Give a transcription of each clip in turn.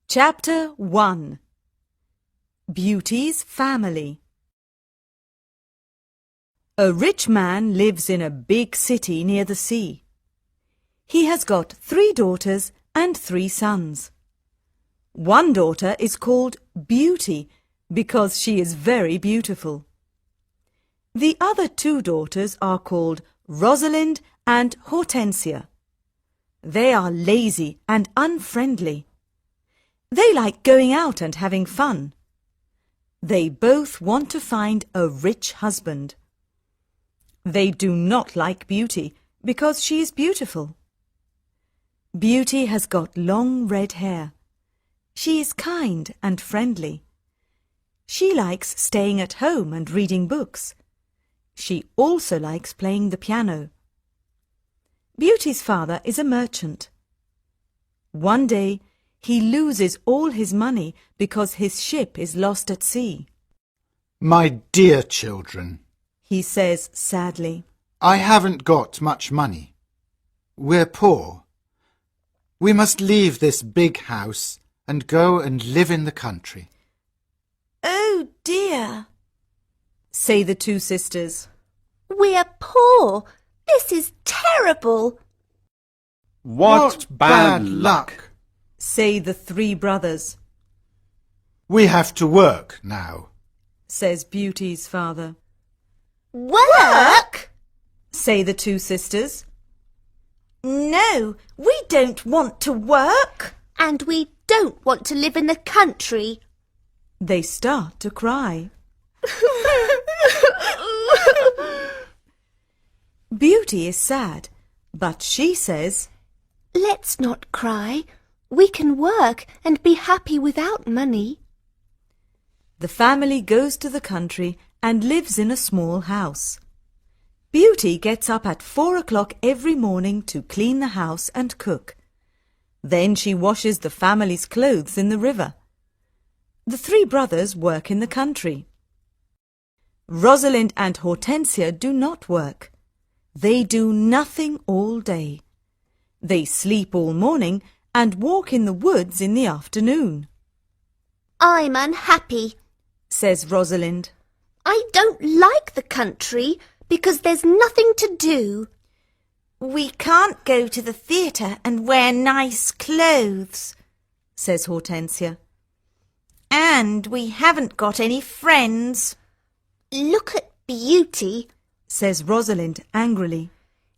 Chapter 1 Beauty's Family. A rich man lives in a big city near the sea. He has got 3 daughters and 3 sons. One daughter is called Beauty because she is very beautiful. The other 2 daughters are called Rosalind and Hortensia. They are lazy and unfriendly. They like going out and having fun. They both want to find a rich husband. They do not like Beauty because she is beautiful. Beauty has got long red hair. She is kind and friendly. She likes staying at home and reading books. She also likes playing the piano. Beauty's father is a merchant. One day, he loses all his money because his ship is lost at sea. My dear children, He says sadly, I haven't got much money. We're poor. We must leave this big house and go and live in the country. Oh dear, say the 2 sisters. we're poor. This is terrible. What bad luck! Say the 3 brothers, We have to work now. says Beauty's father. Work? Say the 2 sisters. No, we don't want to work. And we don't want to live in the country. They start to cry. Beauty is sad, but she says, Let's not cry. We can work and be happy without money. The family goes to the country and lives in a small house. Beauty gets up at 4 o'clock every morning to clean the house and cook. Then she washes the family's clothes in the river. The 3 brothers work in the country. Rosalind and Hortensia do not work. They do nothing all day. They sleep all morning and walk in the woods in the afternoon, I'm unhappy. says Rosalind. I don't like the country because there's nothing to do. We can't go to the theatre and wear nice clothes, says Hortensia. and we haven't got any friends. Look at Beauty. Says Rosalind angrily.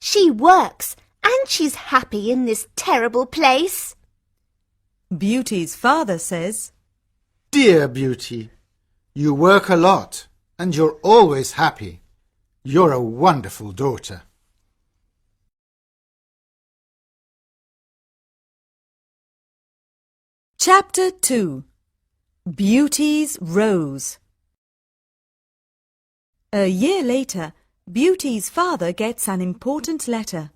She works and she's happy in this terrible place. Beauty's father says, Dear Beauty, you work a lot and you're always happy. You're a wonderful daughter. Chapter 2 Beauty's Rose. A year later, Beauty's father gets an important letter.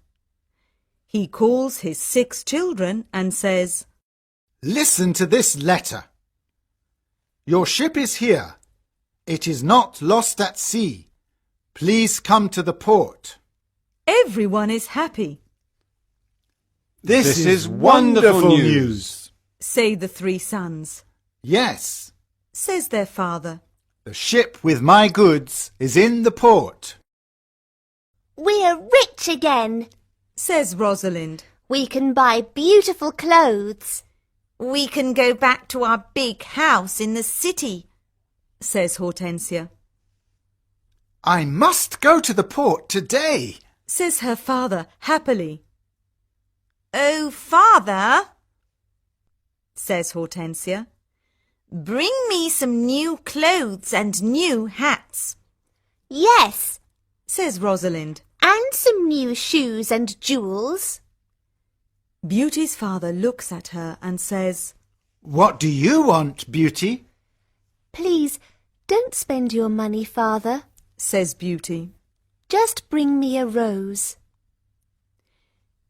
He calls his 6 children and says, Listen to this letter. Your ship is here. It is not lost at sea. Please come to the port. Everyone is happy, This is wonderful news. say the 3 sons. Yes, Says their father. the ship with my goods is in the port. We're rich again. Says Rosalind. We can buy beautiful clothes. We can go back to our big house in the city. Says Hortensia. I must go to the port today. Says her father happily. Oh, Father, Says Hortensia. bring me some new clothes and new hats. Yes, Says Rosalind. and some new shoes and jewels. Beauty's father looks at her and says, What do you want, Beauty? Please, don't spend your money, Father. says Beauty. Just bring me a rose.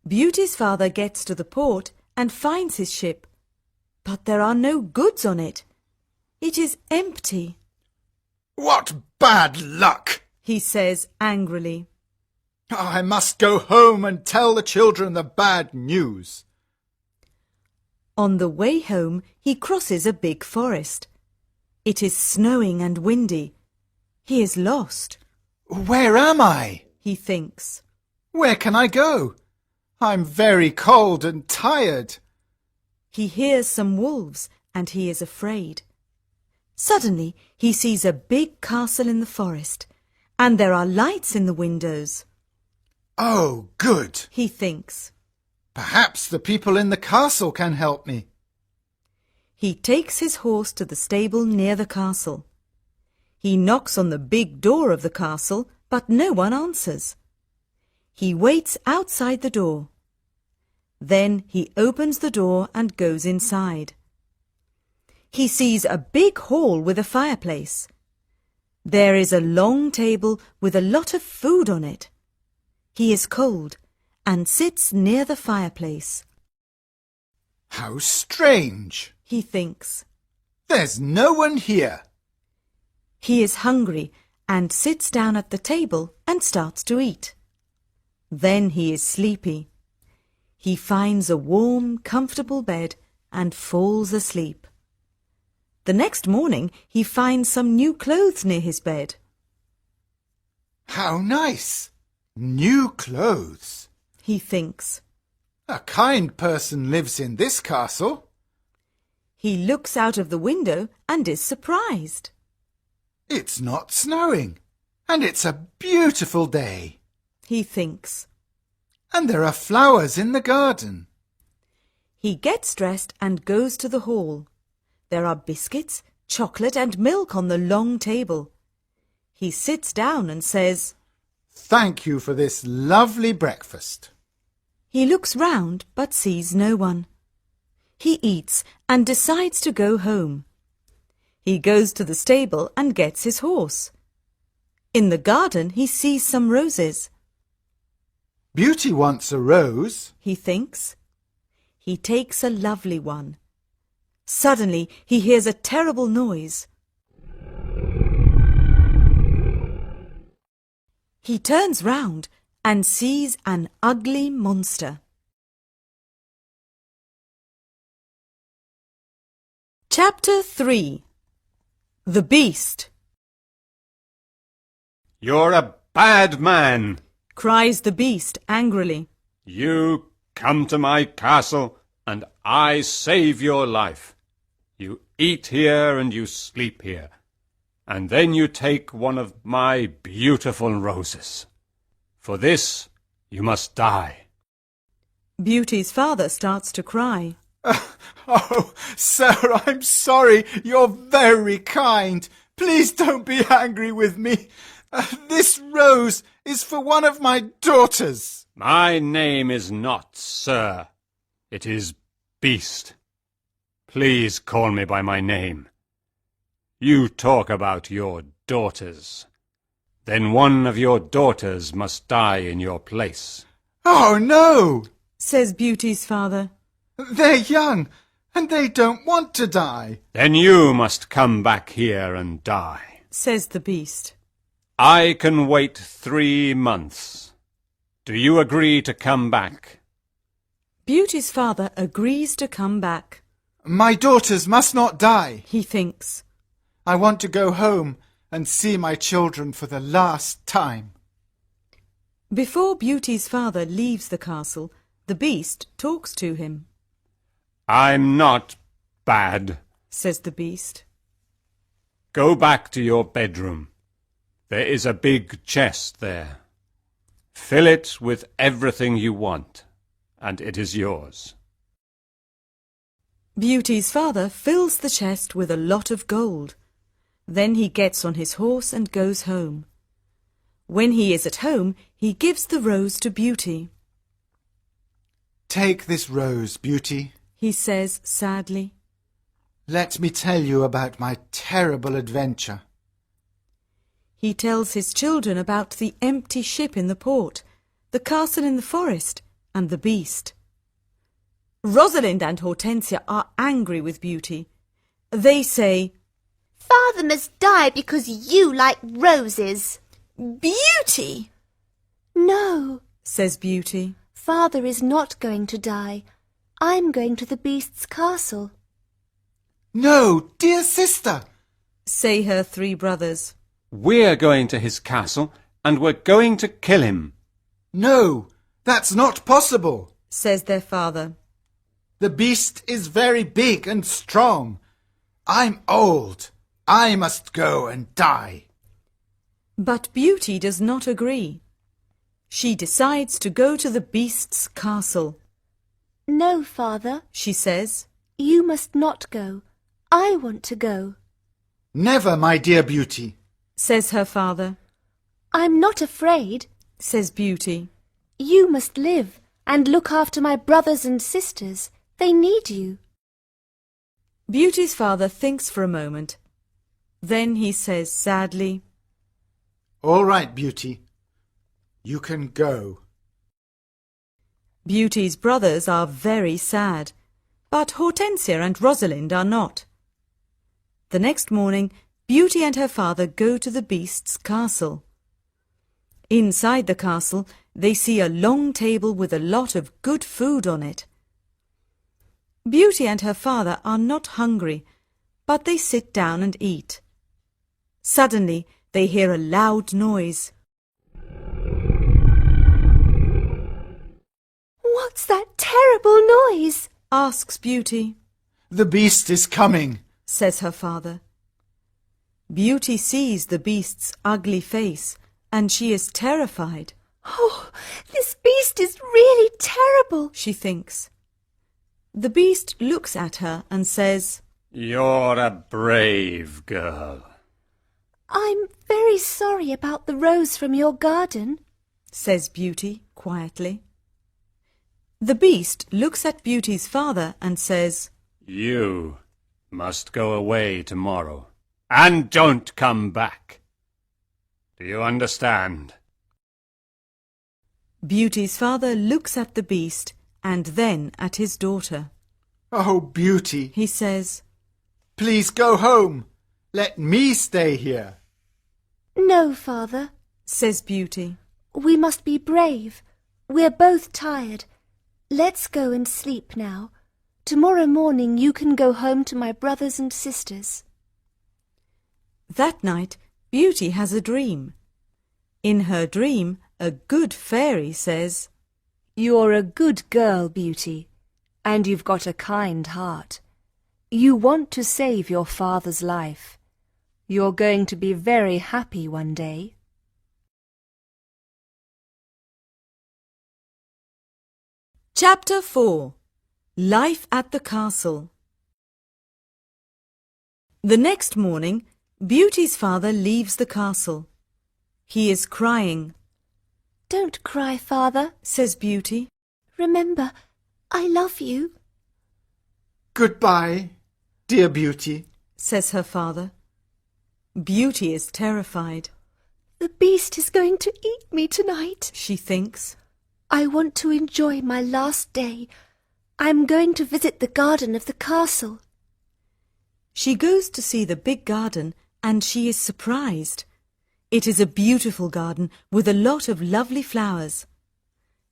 Beauty's father gets to the port and finds his ship, but there are no goods on it. It is empty, What bad luck! he says angrily. I must go home and tell the children the bad news. On the way home, he crosses a big forest. It is snowing and windy. He is lost. Where am I? He thinks. Where can I go? I'm very cold and tired. He hears some wolves and he is afraid. Suddenly, he sees a big castle in the forest, and there are lights in the windows. Oh, good. He thinks. Perhaps the people in the castle can help me. He takes his horse to the stable near the castle. He knocks on the big door of the castle, but no one answers. He waits outside the door. Then he opens the door and goes inside. He sees a big hall with a fireplace. There is a long table with a lot of food on it. He is cold and sits near the fireplace. How strange. He thinks. There's no one here. He is hungry and sits down at the table and starts to eat. Then he is sleepy. He finds a warm, comfortable bed and falls asleep. The next morning he finds some new clothes near his bed. How nice. New clothes. He thinks. A kind person lives in this castle. He looks out of the window and is surprised. It's not snowing, and it's a beautiful day. He thinks. And there are flowers in the garden. He gets dressed and goes to the hall. There are biscuits, chocolate and milk on the long table. He sits down and says, Thank you for this lovely breakfast. He looks round but sees no one. He eats and decides to go home. He goes to the stable and gets his horse. In the garden he sees some roses. Beauty wants a rose. He thinks. He takes a lovely one. Suddenly he hears a terrible noise. He turns round and sees an ugly monster. Chapter 3. The Beast. You're a bad man, Cries the Beast angrily. You come to my castle, and I save your life. You eat here and you sleep here, and then you take one of my beautiful roses. For this you must die. Beauty's father starts to cry. Oh, sir, I'm sorry. You're very kind. Please don't be angry with me. This rose is for one of my daughters. My name is not Sir. It is Beast. Please call me by my name. You talk about your daughters. Then one of your daughters must die in your place. Oh, no, Says Beauty's father. they're young and they don't want to die. Then you must come back here and die. Says the Beast. I can wait 3 months. Do you agree to come back? Beauty's father agrees to come back. My daughters must not die. He thinks. I want to go home and see my children for the last time. Before Beauty's father leaves the castle, the Beast talks to him. I'm not bad. Says the Beast. Go back to your bedroom. There is a big chest there. Fill it with everything you want, and it is yours. Beauty's father fills the chest with a lot of gold. Then he gets on his horse and goes home. When he is at home, he gives the rose to Beauty. Take this rose, Beauty. He says sadly. Let me tell you about my terrible adventure. He tells his children about the empty ship in the port, the castle in the forest, and the Beast. Rosalind and Hortensia are angry with Beauty. They say, Father must die because you like roses. Beauty! No, says Beauty. Father is not going to die. I'm going to the beast's castle. No, dear sister. say her 3 brothers. We're going to his castle, and we're going to kill him. No, that's not possible. Says their father. The beast is very big and strong. I'm old. I must go and die. But Beauty does not agree. She decides to go to the beast's castle. No, father, She says, you must not go. I want to go. Never, my dear Beauty. says her father, I'm not afraid. says Beauty. You must live and look after my brothers and sisters. They need you. Beauty's father thinks for a moment. Then he says sadly, All right, Beauty. You can go. Beauty's brothers are very sad, but Hortensia and Rosalind are not. The next morning, Beauty and her father go to the beast's castle. Inside the castle, they see a long table with a lot of good food on it. Beauty and her father are not hungry, but they sit down and eat. Suddenly, they hear a loud noise. What's that terrible noise? Asks Beauty, The beast is coming. says her father. Beauty sees the beast's ugly face, and she is terrified. Oh, this beast is really terrible. She thinks. The beast looks at her and says, You're a brave girl. I'm very sorry about the rose from your garden. says Beauty quietly. The beast looks at Beauty's father and says, You must go away tomorrow, and don't come back. Do you understand? Beauty's father looks at the beast and then at his daughter. Oh, Beauty, He says, please go home. Let me stay here. No, father. says Beauty. We must be brave. We're both tired. Let's go and sleep now. Tomorrow morning you can go home to my brothers and sisters. That night, Beauty has a dream. In her dream, a good fairy says, You're a good girl, Beauty, and you've got a kind heart. You want to save your father's life. You're going to be very happy one day. Chapter 4. Life at the Castle. The next morning, Beauty's father leaves the castle. He is crying, Don't cry, father. says Beauty. Remember, I love you. Goodbye, dear Beauty. Says her father. Beauty is terrified. The beast is going to eat me tonight. She thinks. I want to enjoy my last day. I'm going to visit the garden of the castle. She goes to see the big garden and she is surprised. It is a beautiful garden with a lot of lovely flowers.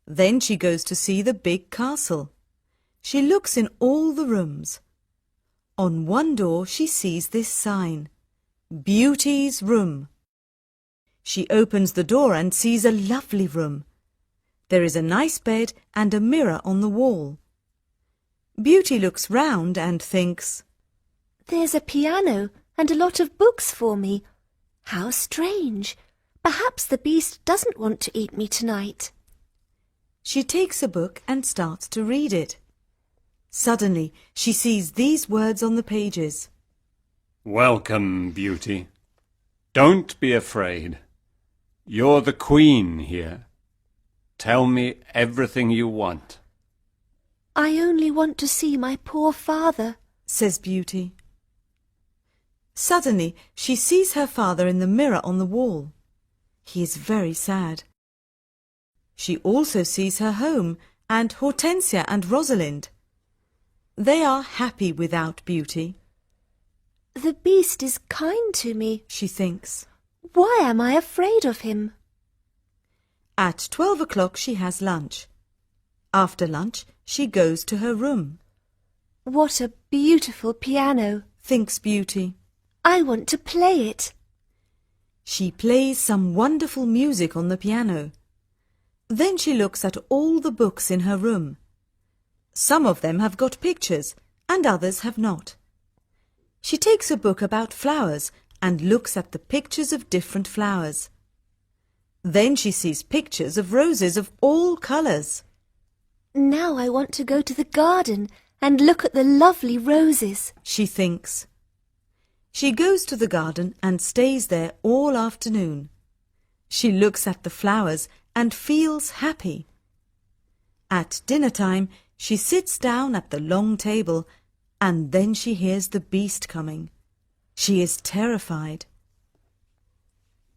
Then she goes to see the big castle. She looks in all the rooms. On one door she sees this sign, Beauty's Room. She opens the door and sees a lovely room. There is a nice bed and a mirror on the wall. Beauty looks round and thinks, There's a piano and a lot of books for me. How strange. Perhaps the beast doesn't want to eat me tonight. She takes a book and starts to read it. Suddenly, she sees these words on the pages. Welcome, Beauty. Don't be afraid. You're the queen here. Tell me everything you want. I only want to see my poor father. Says Beauty. Suddenly, she sees her father in the mirror on the wall. He is very sad. She also sees her home and Hortensia and Rosalind. They are happy without Beauty, The beast is kind to me. she thinks. Why am I afraid of him? At 12 o'clock she has lunch. After lunch, she goes to her room. What a beautiful piano. Thinks Beauty. I want to play it. She plays some wonderful music on the piano. Then she looks at all the books in her room. Some of them have got pictures and others have not. She takes a book about flowers and looks at the pictures of different flowers. Then she sees pictures of roses of all colours. Now I want to go to the garden and look at the lovely roses. She thinks. She goes to the garden and stays there all afternoon. She looks at the flowers and feels happy. At dinner time, she sits down at the long table and then she hears the beast coming. She is terrified.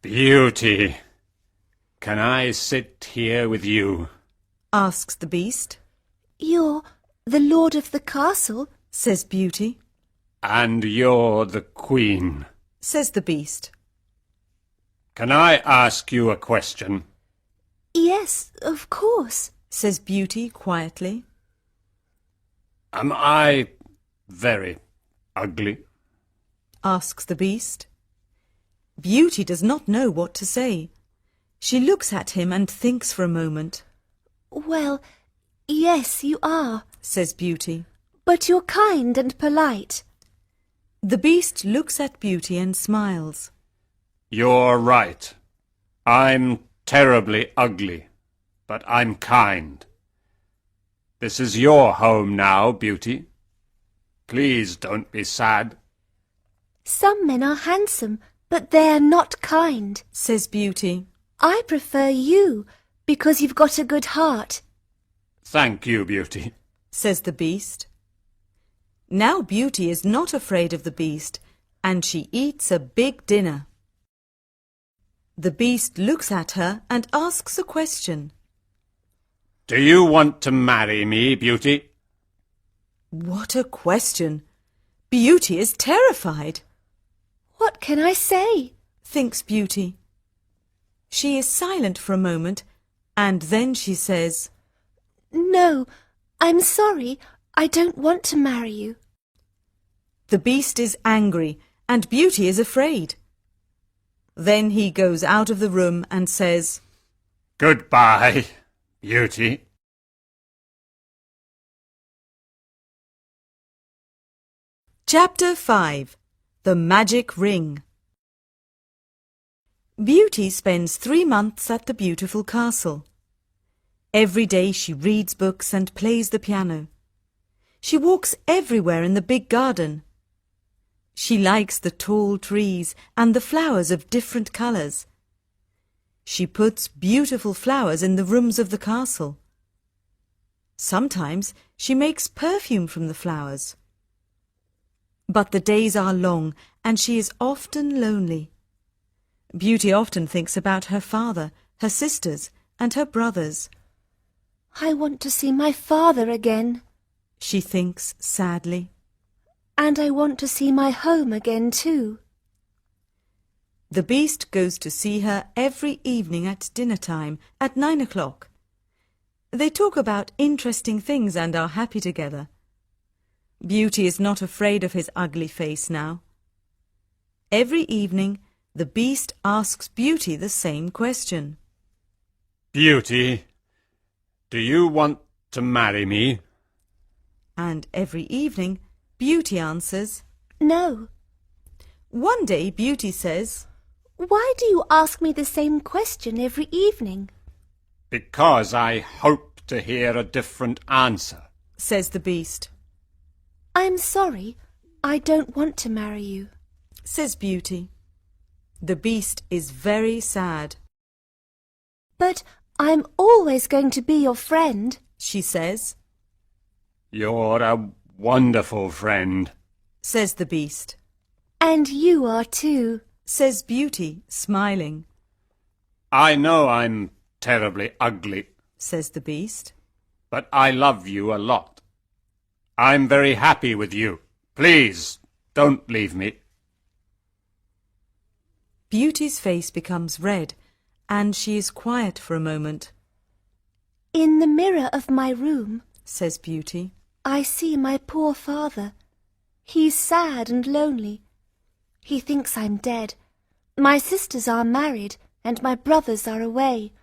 Beauty, can I sit here with you? Asks the beast. You're the lord of the castle? Says Beauty. And you're the queen. Says the beast. Can I ask you a question? Yes, of course. Says Beauty quietly. Am I very ugly? Asks the beast. Beauty does not know what to say. She looks at him and thinks for a moment. Well, yes, you are. Says Beauty. But you're kind and polite. The beast looks at Beauty and smiles. You're right. I'm terribly ugly, but I'm kind. This is your home now, Beauty. Please don't be sad. Some men are handsome, but they're not kind. Says Beauty. I prefer you because you've got a good heart. Thank you, Beauty. Says the beast. Now Beauty is not afraid of the beast, and she eats a big dinner. The beast looks at her and asks a question. Do you want to marry me, Beauty? What a question! Beauty is terrified. What can I say? Thinks Beauty. She is silent for a moment, and then she says, No, I'm sorry. I don't want to marry you. The beast is angry, and Beauty is afraid. Then he goes out of the room and says, Goodbye, Beauty. Chapter 5. The Magic Ring. Beauty spends 3 months at the beautiful castle. Every day she reads books and plays the piano. She walks everywhere in the big garden. She likes the tall trees and the flowers of different colours. She puts beautiful flowers in the rooms of the castle. Sometimes she makes perfume from the flowers. But the days are long and she is often lonely. Beauty often thinks about her father, her sisters, and her brothers. I want to see my father again. She thinks sadly. And I want to see my home again too. The beast goes to see her every evening at dinner time at 9 o'clock. They talk about interesting things and are happy together. Beauty is not afraid of his ugly face now. Every evening, the beast asks Beauty the same question. Beauty, do you want to marry me? And every evening, Beauty answers, No. One day Beauty says, Why do you ask me the same question every evening? Because I hope to hear a different answer. Says the beast. I'm sorry. I don't want to marry you. Says Beauty. The beast is very sad. But I'm always going to be your friend. She says. You're a wonderful friend. Says the beast. And you are too. Says Beauty, smiling. I know I'm terribly ugly, Says the beast. but I love you a lot. I'm very happy with you. Please, don't leave me. Beauty's face becomes red, and she is quiet for a moment. In the mirror of my room, says Beauty. I see my poor father. He's sad and lonely. He thinks I'm dead. My sisters are married and my brothers are away.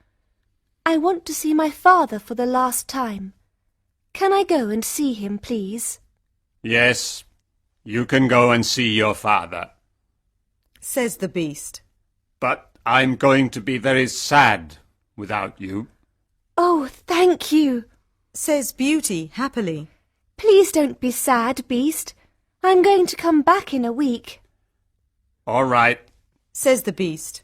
I want to see my father for the last time. Can I go and see him, please? Yes, you can go and see your father. Says the Beast. But I'm going to be very sad without you. Oh, thank you. Says Beauty happily. Please don't be sad, Beast. I'm going to come back in a week. All right, Says the Beast.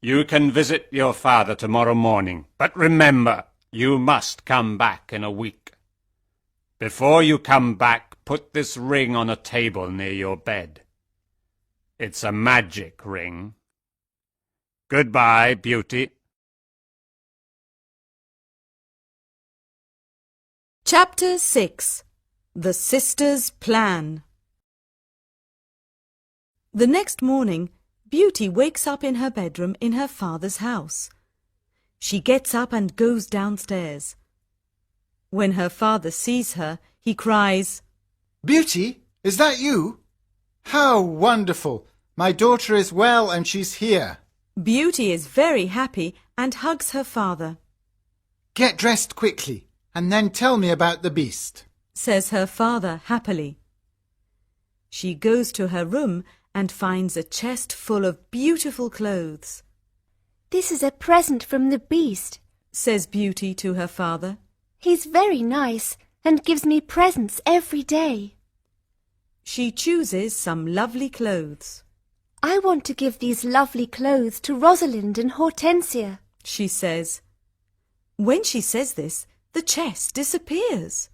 you can visit your father tomorrow morning. But remember, you must come back in a week. Before you come back, put this ring on a table near your bed. It's a magic ring. Goodbye, Beauty. Chapter 6. The Sisters' Plan. The next morning, Beauty wakes up in her bedroom in her father's house. She gets up and goes downstairs. When her father sees her, he cries, Beauty, is that you? How wonderful! My daughter is well and she's here. Beauty is very happy and hugs her father. Get dressed quickly and then tell me about the beast. Says her father happily. She goes to her room and finds a chest full of beautiful clothes. This is a present from the Beast. Says Beauty to her father. He's very nice and gives me presents every day. She chooses some lovely clothes. I want to give these lovely clothes to Rosalind and Hortensia. She says. When she says this, the chest disappears.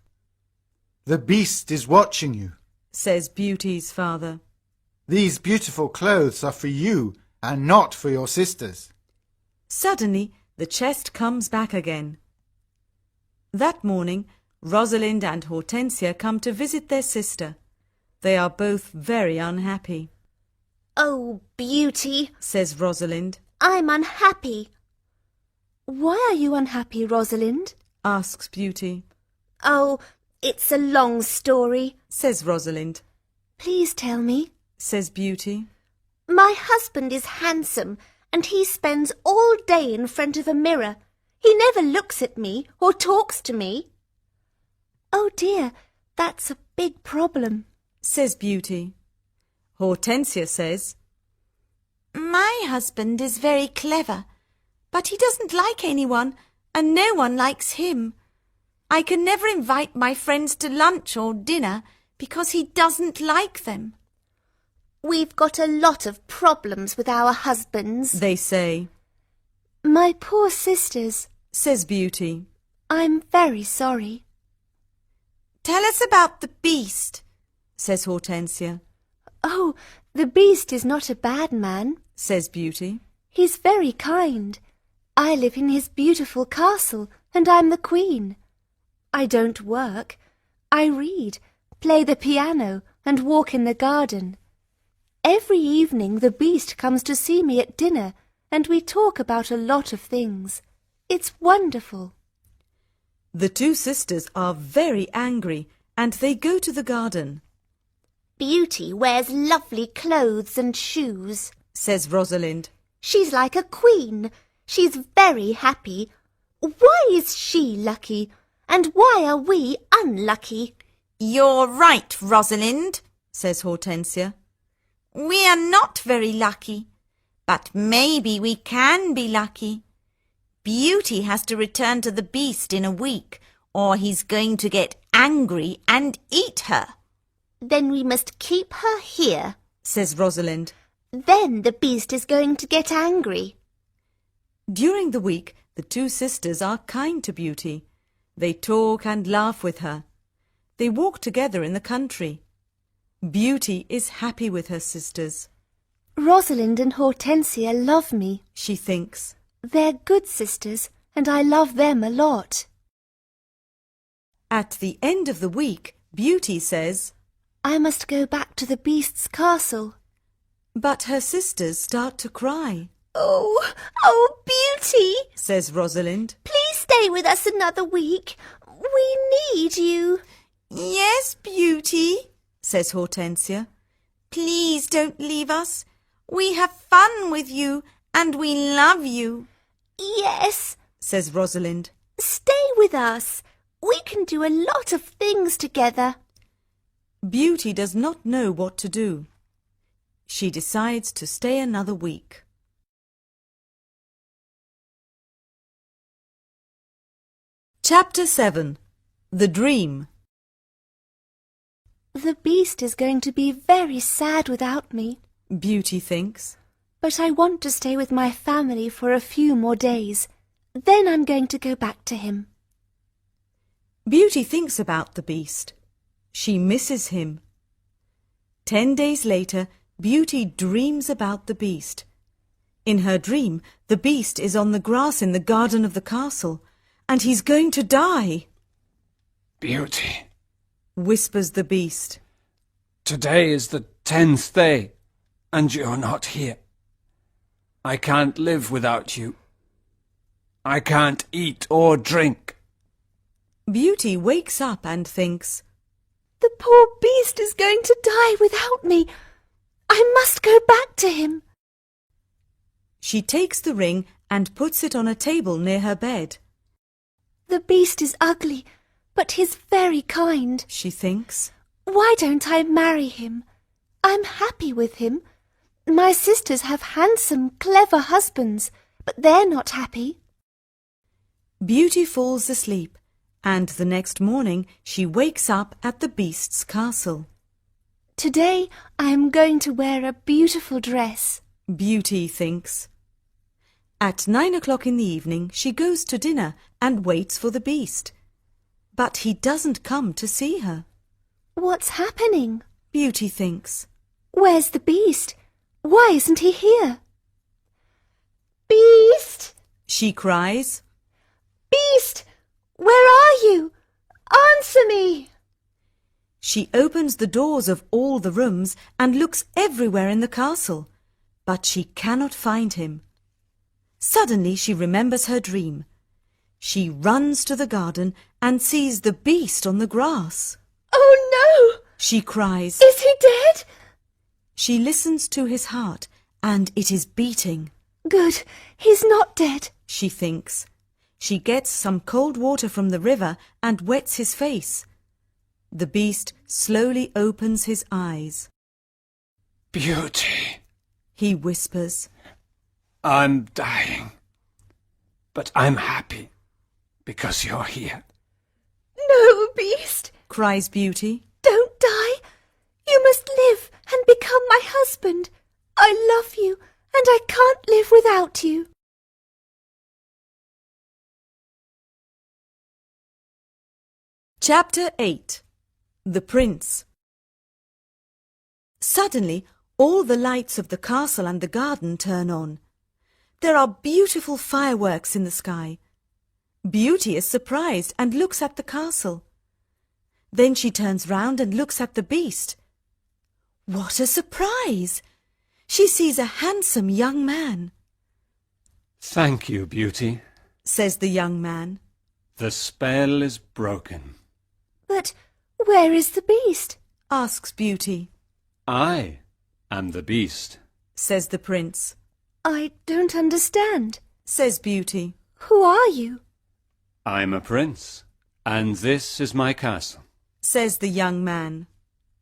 The beast is watching you. Says Beauty's father. These beautiful clothes are for you and not for your sisters. Suddenly, the chest comes back again. That morning, Rosalind and Hortensia come to visit their sister. They are both very unhappy. Oh, Beauty, Says Rosalind. I'm unhappy. Why are you unhappy, Rosalind? Asks Beauty. Oh, it's a long story. Says Rosalind. Please tell me. Says Beauty. My husband is handsome and he spends all day in front of a mirror. He never looks at me or talks to me. Oh dear, that's a big problem. Says Beauty. Hortensia says, My husband is very clever, but he doesn't like anyone, and no one likes him. I can never invite my friends to lunch or dinner because he doesn't like them. We've got a lot of problems with our husbands. they say. My poor sisters, Says Beauty. I'm very sorry. Tell us about the beast. Says Hortensia. Oh, the Beast is not a bad man. Says Beauty. He's very kind. I live in his beautiful castle, and I'm the queen. I don't work. I read, play the piano, and walk in the garden. Every evening the Beast comes to see me at dinner, and we talk about a lot of things. It's wonderful. The two sisters are very angry and they go to the garden. Beauty wears lovely clothes and shoes. Says Rosalind. She's like a queen. She's very happy. Why is she lucky? And why are we unlucky? You're right, Rosalind, Says Hortensia. we are not very lucky, but maybe we can be lucky. Beauty has to return to the Beast in a week, or he's going to get angry and eat her. Then we must keep her here. Says Rosalind. Then the Beast is going to get angry. During the week, the two sisters are kind to Beauty. They talk and laugh with her. They walk together in the country. Beauty is happy with her sisters. Rosalind and Hortensia love me. She thinks. They're good sisters, and I love them a lot. At the end of the week, Beauty says, I must go back to the Beast's castle. but her sisters start to cry. Oh, Beauty, Says Rosalind. please stay with us another week. We need you. Yes, Beauty, says Hortensia. Please don't leave us. We have fun with you and we love you. Yes, Says Rosalind. stay with us. We can do a lot of things together. Beauty does not know what to do. She decides to stay another week. Chapter 7. The Dream. The beast is going to be very sad without me, Beauty thinks. but I want to stay with my family for a few more days. Then I'm going to go back to him. Beauty thinks about the beast. She misses him. 10 days later, Beauty dreams about the beast. In her dream, the beast is on the grass in the garden of the castle, and he's going to die, Beauty, whispers the beast. today is the 10th day, and you're not here. I can't live without you. I can't eat or drink. Beauty wakes up and thinks, The poor beast is going to die without me. I must go back to him. She takes the ring and puts it on a table near her bed. The beast is ugly, but he's very kind. She thinks. Why don't I marry him? I'm happy with him. My sisters have handsome, clever husbands, but they're not happy. Beauty falls asleep, and the next morning she wakes up at the beast's castle. Today I am going to wear a beautiful dress. Beauty thinks. At 9 o'clock in the evening she goes to dinner and waits for the beast. But he doesn't come to see her. What's happening? Beauty thinks. Where's the beast? Why isn't he here? Beast! She cries. Beast! Where are you? Answer me! She opens the doors of all the rooms and looks everywhere in the castle, but she cannot find him. Suddenly she remembers her dream. She runs to the garden and sees the beast on the grass. Oh no! She cries. Is he dead? She listens to his heart, and it is beating. Good, he's not dead. She thinks. She gets some cold water from the river and wets his face. The beast slowly opens his eyes. Beauty, He whispers. I'm dying. But I'm happy because you're here. No, Beast, Cries Beauty. don't die. You must live and become my husband. I love you and I can't live without you. Chapter 8. The Prince. Suddenly, all the lights of the castle and the garden turn on. There are beautiful fireworks in the sky. Beauty is surprised and looks at the castle. Then she turns round and looks at the beast. What a surprise! She sees a handsome young man. Thank you, Beauty. Says the young man. The spell is broken. But where is the beast? Asks Beauty. I am the beast. Says the prince. I don't understand. Says Beauty. Who are you? I'm a prince, and this is my castle. Says the young man.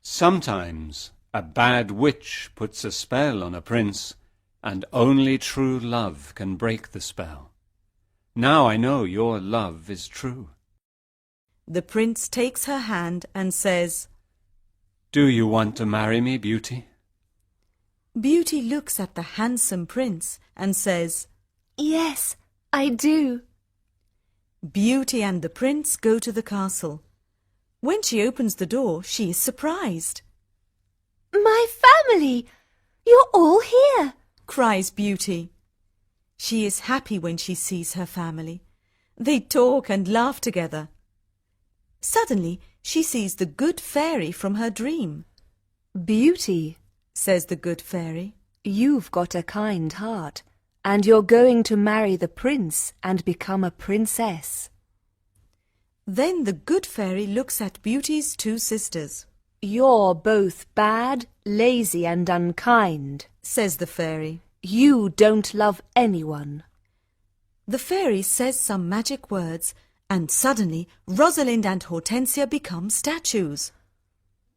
Sometimes a bad witch puts a spell on a prince, and only true love can break the spell. Now I know your love is true. The prince takes her hand and says, Do you want to marry me, Beauty? Beauty looks at the handsome prince and says, Yes, I do. Beauty and the prince go to the castle. When she opens the door, she is surprised. My family! You're all here. Cries Beauty. She is happy when she sees her family. They talk and laugh together. Suddenly, she sees the good fairy from her dream. Beauty, Says the good fairy. you've got a kind heart, and you're going to marry the prince and become a princess. Then the good fairy looks at Beauty's two sisters. You're both bad, lazy and unkind, Says the fairy. You don't love anyone. The fairy says some magic words, and suddenly Rosalind and Hortensia become statues.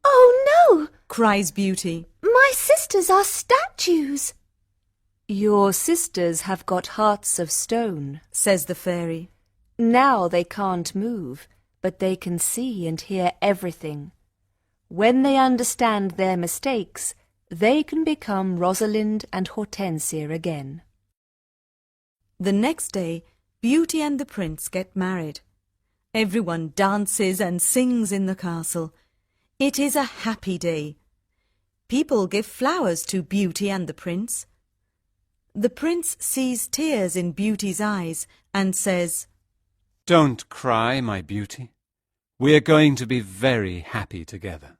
Oh no! Cries Beauty. My sisters are statues. Your sisters have got hearts of stone. Says the fairy. Now they can't move, but they can see and hear everything. When they understand their mistakes, they can become Rosalind and Hortensia again. The next day, Beauty and the prince get married. Everyone dances and sings in the castle. It is a happy day. People give flowers to Beauty and the prince. The prince sees tears in Beauty's eyes and says, Don't cry, my beauty. We are going to be very happy together.